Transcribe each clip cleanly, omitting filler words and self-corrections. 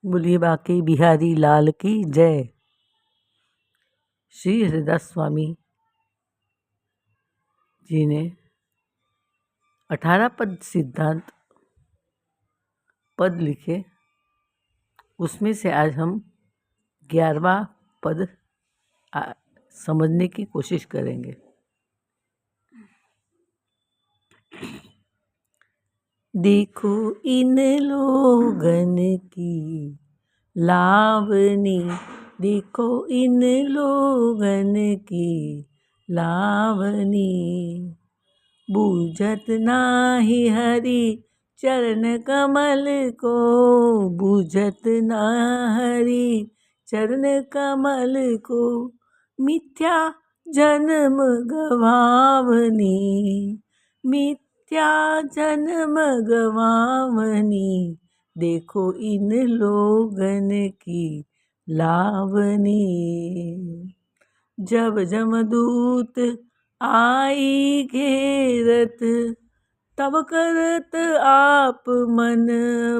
बोलिए बाकी बिहारी लाल की जय। श्री हरिदास स्वामी जी ने 18 पद सिद्धांत पद लिखे, उसमें से आज हम 11वां पद समझने की कोशिश करेंगे। देखो इन लोगन की लावनी, देखो इन लोगन की लावनी, बूझत नाही हरि चरण कमल को, बूझत ना हरि चरण कमल को, मिथ्या जन्म गवावनी, मिथ्या जन्म गवावनी, देखो इन लोगन की लावनी। जब जमदूत आई घेरत, तब करत आप मन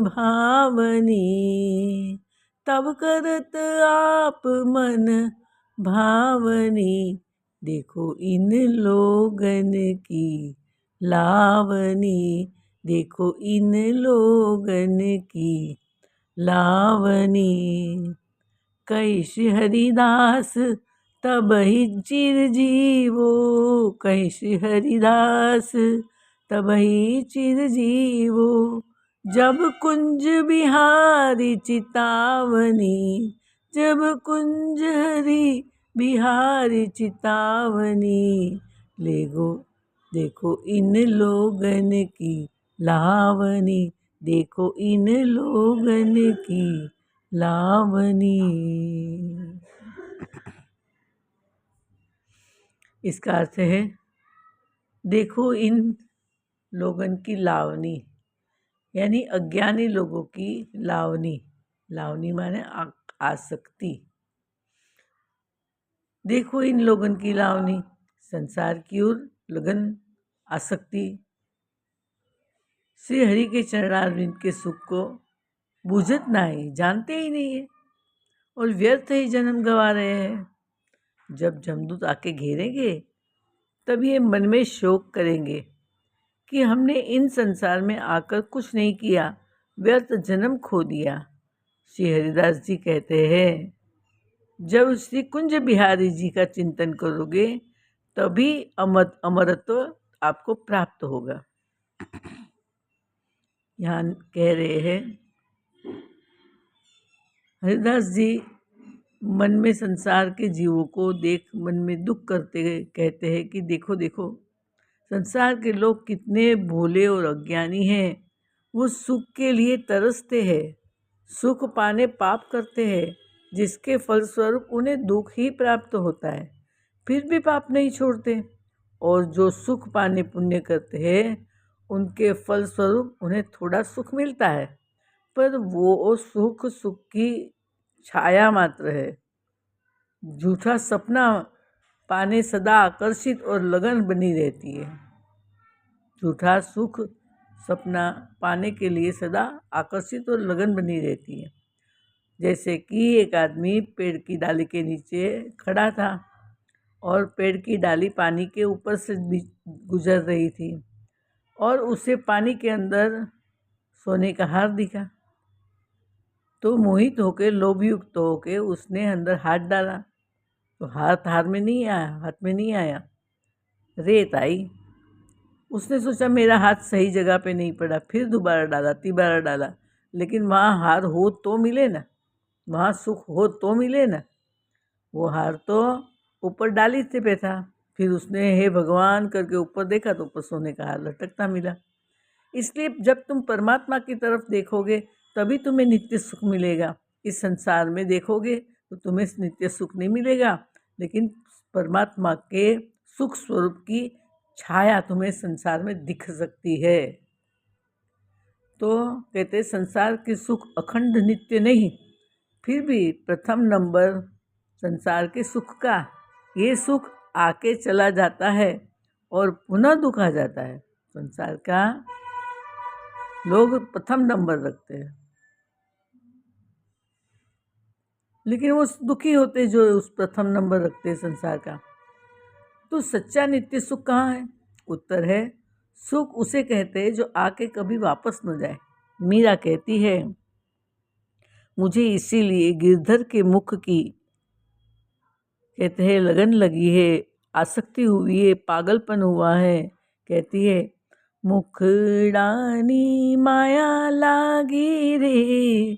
भावनी, तब करत आप मन भावनी, देखो इन लोगन की लावनी, देखो इन लोगन की लावनी। कैसे हरिदास तब ही चिरजीवो, कैसे हरिदास तब ही चिरजीवो, जब कुंज बिहारी चितावनी, जब कुंज हरि बिहारी चितावनी, लेगो देखो इन लोगन की लावनी, देखो इन लोगन की लावनी। इसका अर्थ है देखो इन लोगन की लावनी, यानी अज्ञानी लोगों की लावनी। लावनी माने आसक्ति। देखो इन लोगन की लावनी, संसार की ओर लगन, आसक्ति, श्री हरि के चरणारविंद के सुख को बूझत नहीं, जानते ही नहीं है और व्यर्थ ही जन्म गंवा रहे हैं। जब जमदूत आके घेरेंगे तब ये मन में शोक करेंगे कि हमने इन संसार में आकर कुछ नहीं किया, व्यर्थ जन्म खो दिया। श्री हरिदास जी कहते हैं जब श्री कुंज बिहारी जी का चिंतन करोगे तभी अमरत्व आपको प्राप्त होगा। यहाँ कह रहे हैं हरिदास जी मन में संसार के जीवों को देख मन में दुख करते कहते हैं कि देखो देखो संसार के लोग कितने भोले और अज्ञानी हैं। वो सुख के लिए तरसते हैं, सुख पाने पाप करते हैं, जिसके फलस्वरूप उन्हें दुख ही प्राप्त होता है, फिर भी पाप नहीं छोड़ते। और जो सुख पाने पुण्य करते हैं उनके फलस्वरूप उन्हें थोड़ा सुख मिलता है, पर वो सुख की छाया मात्र है। झूठा सपना पाने सदा आकर्षित और लगन बनी रहती है। झूठा सुख सपना पाने के लिए सदा आकर्षित और लगन बनी रहती है। जैसे कि एक आदमी पेड़ की डाली के नीचे खड़ा था और पेड़ की डाली पानी के ऊपर से गुजर रही थी और उसे पानी के अंदर सोने का हार दिखा, तो मोहित होकर लोभयुक्त होकर उसने अंदर हाथ डाला, तो हाथ में नहीं आया, रेत आई। उसने सोचा मेरा हाथ सही जगह पे नहीं पड़ा, फिर दोबारा डाला, तीबारा डाला, लेकिन वहाँ हार हो तो मिले ना, वहाँ सुख हो तो मिले ना। वो हार तो ऊपर डाली पे था, फिर उसने हे भगवान करके ऊपर देखा तो ऊपर सोने का हार लटकता मिला। इसलिए जब तुम परमात्मा की तरफ देखोगे तभी तुम्हें नित्य सुख मिलेगा। इस संसार में देखोगे तो तुम्हें नित्य सुख नहीं मिलेगा, लेकिन परमात्मा के सुख स्वरूप की छाया तुम्हें संसार में दिख सकती है। तो कहते संसार के सुख अखंड नित्य नहीं, फिर भी प्रथम नंबर संसार के सुख का, ये सुख आके चला जाता है और पुनः दुख आ जाता है। संसार का लोग प्रथम नंबर रखते हैं। लेकिन वो दुखी होते जो उस प्रथम नंबर रखते हैं संसार का। तो सच्चा नित्य सुख कहाँ है? उत्तर है, सुख उसे कहते हैं जो आके कभी वापस न जाए। मीरा कहती है, मुझे इसीलिए गिरधर के मुख की कहते हैं लगन लगी है, आसक्ति हुई है, पागलपन हुआ है। कहती है, मुखडानी माया लागी रे,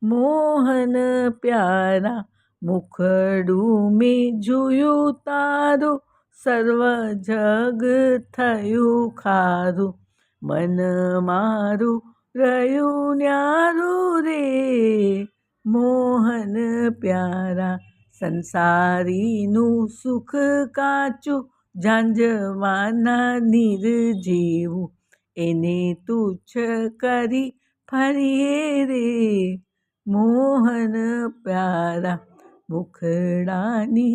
मोहन प्यारा, मुखडू में जुयू तारो, सर्व जग थयु खारू, मन मारू रयू न्यारू रे, मोहन प्यारा, संसारीનું સુખ કાચું, ઝાંઝવાના નિર્જીવું, એને તુચ્છ કરી ફરીએ રે, મોહન પ્યારા, મુખડાની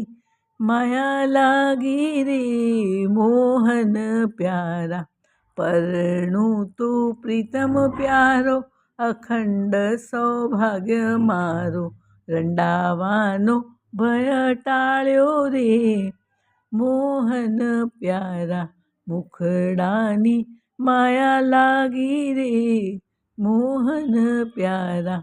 માયા લાગી રે, મોહન પ્યારા, પરણું તું પ્રીતમ પ્યારો, અખંડ સૌભાગ્ય મારો, રંડાવાનો ભય ટાળ્યો રે, મોહન પ્યારા, મુખડાની માયા લાગી રે, મોહન પ્યારા,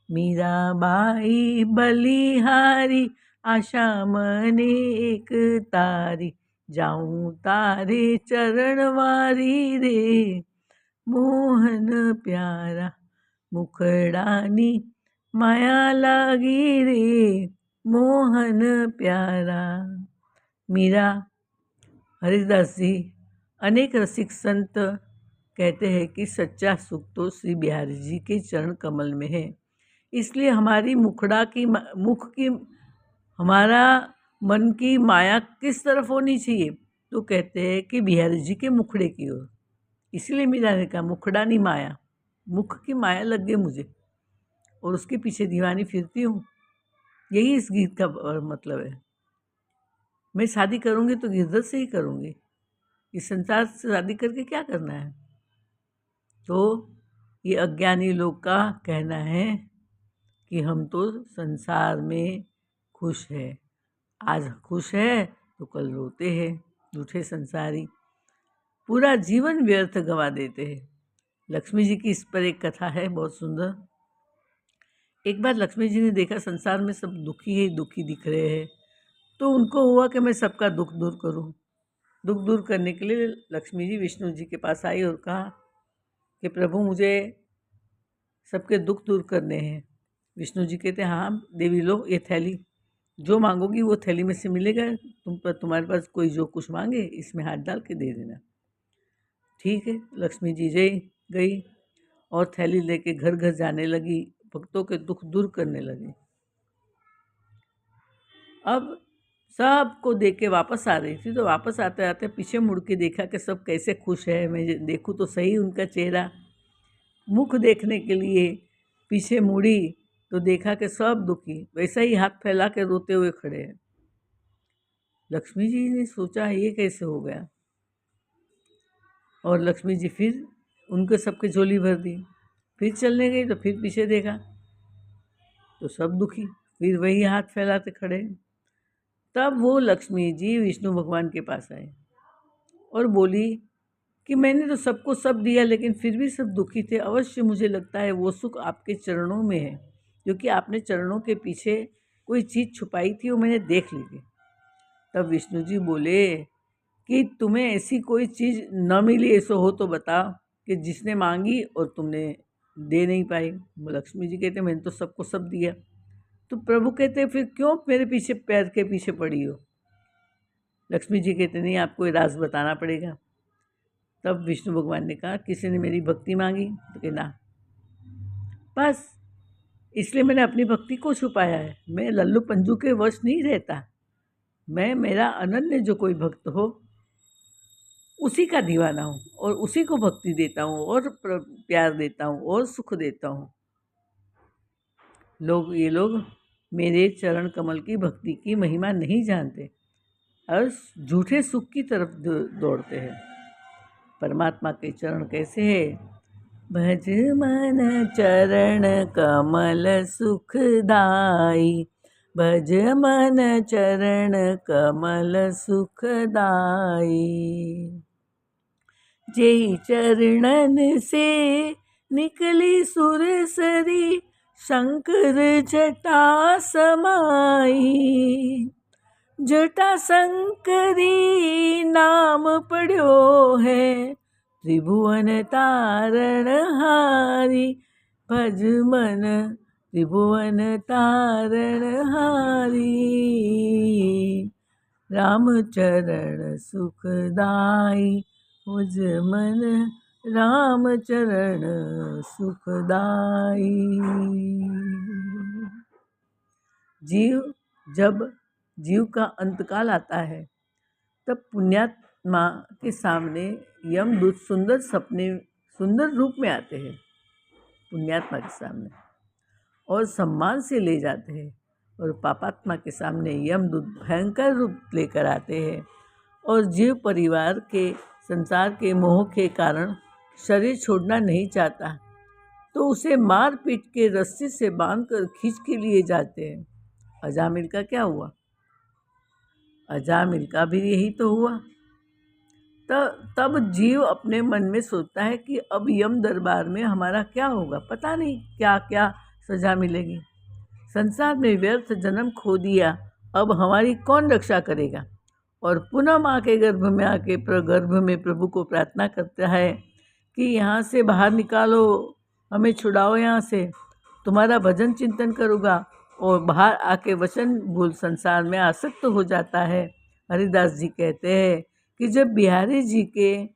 મીરાબાઈ બલિહારી, આશા મને એક તારી, જાઉં તારે ચરણવારી રે, મોહન પ્યારા, મુખડાની माया लागी रे, मोहन प्यारा। मीरा, हरिदास जी, अनेक रसिक संत कहते हैं कि सच्चा सुख तो श्री बिहारी जी के चरण कमल में है। इसलिए हमारी मुख की हमारा मन की माया किस तरफ होनी चाहिए? तो कहते हैं कि बिहारी जी के मुखड़े की ओर। इसलिए मीरा ने कहा, मुखड़ानी माया, मुख की माया लग गई मुझे और उसके पीछे दीवानी फिरती हूँ। यही इस गीत का मतलब है। मैं शादी करूँगी तो गिरधर से ही करूँगी, इस संसार से शादी करके क्या करना है? तो ये अज्ञानी लोग का कहना है कि हम तो संसार में खुश है, आज खुश है तो कल रोते हैं, झूठे संसारी पूरा जीवन व्यर्थ गवा देते हैं। लक्ष्मी जी की इस पर एक कथा है बहुत सुंदर। एक बार लक्ष्मी जी ने देखा संसार में सब दुखी ही दुखी दिख रहे हैं, तो उनको हुआ कि मैं सबका दुख दूर करूं। दुख दूर करने के लिए लक्ष्मी जी विष्णु जी के पास आई और कहा कि प्रभु मुझे सबके दुख दूर करने हैं। विष्णु जी कहते हैं, हाँ देवी लो ये थैली, जो मांगोगी वो थैली में से मिलेगा, तुम्हारे पास कोई जो कुछ मांगे इसमें हाथ डाल के दे देना। ठीक है, लक्ष्मी जी गई और थैली लेके घर घर जाने लगी, भक्तों के दुख दूर करने लगी। अब सबको देख के वापस आ रही थी, तो वापस आते आते पीछे मुड़ के देखा कि सब कैसे खुश है। मैं देखूं तो सही उनका चेहरा, मुख देखने के लिए पीछे मुड़ी तो देखा कि सब दुखी वैसा ही हाथ फैला के रोते हुए खड़े हैं। लक्ष्मी जी ने सोचा ये कैसे हो गया, और लक्ष्मी जी फिर उनके सबके झोली भर दी। फिर चलने गई तो फिर पीछे देखा तो सब दुखी, फिर वही हाथ फैलाते खड़े। तब वो लक्ष्मी जी विष्णु भगवान के पास आए और बोली कि मैंने तो सबको सब दिया लेकिन फिर भी सब दुखी थे। अवश्य मुझे लगता है वो सुख आपके चरणों में है, क्योंकि आपने चरणों के पीछे कोई चीज़ छुपाई थी, वो मैंने देख ली थी। तब विष्णु जी बोले कि तुम्हें ऐसी कोई चीज़ न मिली ऐसा हो तो बताओ कि जिसने मांगी और तुमने दे नहीं पाई। लक्ष्मी जी कहते मैंने तो सबको सब दिया। तो प्रभु कहते फिर क्यों मेरे पीछे पैर के पीछे पड़ी हो? लक्ष्मी जी कहते नहीं, आपको ये राज बताना पड़ेगा। तब विष्णु भगवान ने कहा, किसी ने मेरी भक्ति मांगी? तो कहना बस इसलिए मैंने अपनी भक्ति को छुपाया है। मैं लल्लू पंजू के वश नहीं रहता, मैं मेरा अनन्य जो कोई भक्त हो उसी का दीवाना हूँ और उसी को भक्ति देता हूँ और प्यार देता हूँ और सुख देता हूँ। ये लोग मेरे चरण कमल की भक्ति की महिमा नहीं जानते और झूठे सुख की तरफ दौड़ते हैं। परमात्मा के चरण कैसे है? भज मन चरण कमल सुखदाई, भज मन चरण कमल सुखदाई। जेहि चरणन से निकली सुरसरी, शंकर जटा समाई। जटा शंकरी नाम पढ़्यो है, त्रिभुवन तारण हारी। भज मन त्रिभुवन तारण हारी। राम चरण सुखदाई, मुझ मन राम चरण सुखदाई। जीव का अंतकाल आता है, तब पुण्यात्मा के सामने यमदूत सुंदर रूप में आते हैं पुण्यात्मा के सामने और सम्मान से ले जाते हैं, और पापात्मा के सामने यमदूत भयंकर रूप लेकर आते हैं। और जीव परिवार के संसार के मोह के कारण शरीर छोड़ना नहीं चाहता, तो उसे मार पीट के रस्सी से बांधकर खींच के लिए जाते हैं। अजामिल का क्या हुआ? अजामिल का भी यही तो हुआ। तब जीव अपने मन में सोचता है कि अब यम दरबार में हमारा क्या होगा, पता नहीं क्या क्या सजा मिलेगी। संसार में व्यर्थ जन्म खो दिया, अब हमारी कौन रक्षा करेगा? और पुनः माँ के गर्भ में आके गर्भ में प्रभु को प्रार्थना करता है कि यहाँ से बाहर निकालो, हमें छुड़ाओ यहाँ से, तुम्हारा भजन चिंतन करूँगा। और बाहर आके वचन भूल संसार में आसक्त हो जाता है। हरिदास जी कहते हैं कि जब बिहारी जी के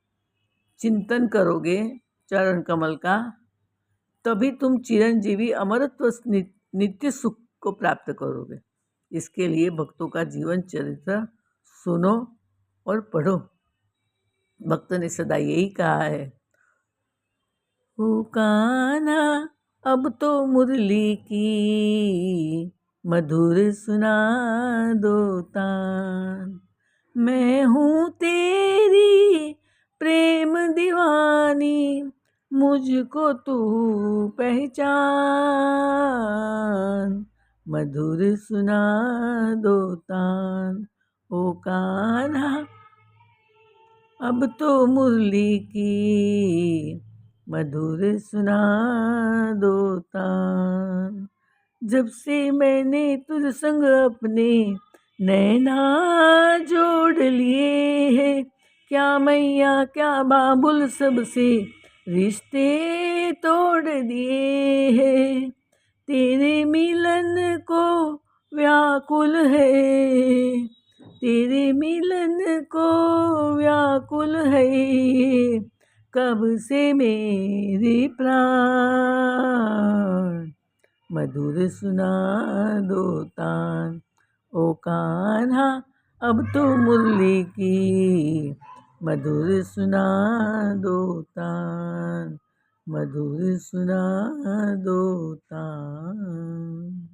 चिंतन करोगे चरण कमल का, तभी तुम चिरंजीवी अमरत्व नित्य सुख को प्राप्त करोगे। इसके लिए भक्तों का जीवन चरित्र सुनो और पढ़ो। भक्त ने सदा यही कहा है, कान्हा अब तो मुरली की मधुर सुना दो तान। मैं हूँ तेरी प्रेम दीवानी, मुझको तू पहचान। मधुर सुना दो तान, ओ कान्हा अब तो मुरली की मधुर सुना दो तान। जब से मैंने तुझ संग अपने नैना जोड़ लिए हैं, क्या मैया क्या बाबुल सबसे रिश्ते तोड़ दिए हैं। तेरे मिलन को व्याकुल है, तेरे मिलन को व्याकुल है, कब से मेरे प्राण। मधुर सुना दो तान, ओ कान्हा अब तो मुरली की मधुर सुना दो तान। मधुर सुना दो तान।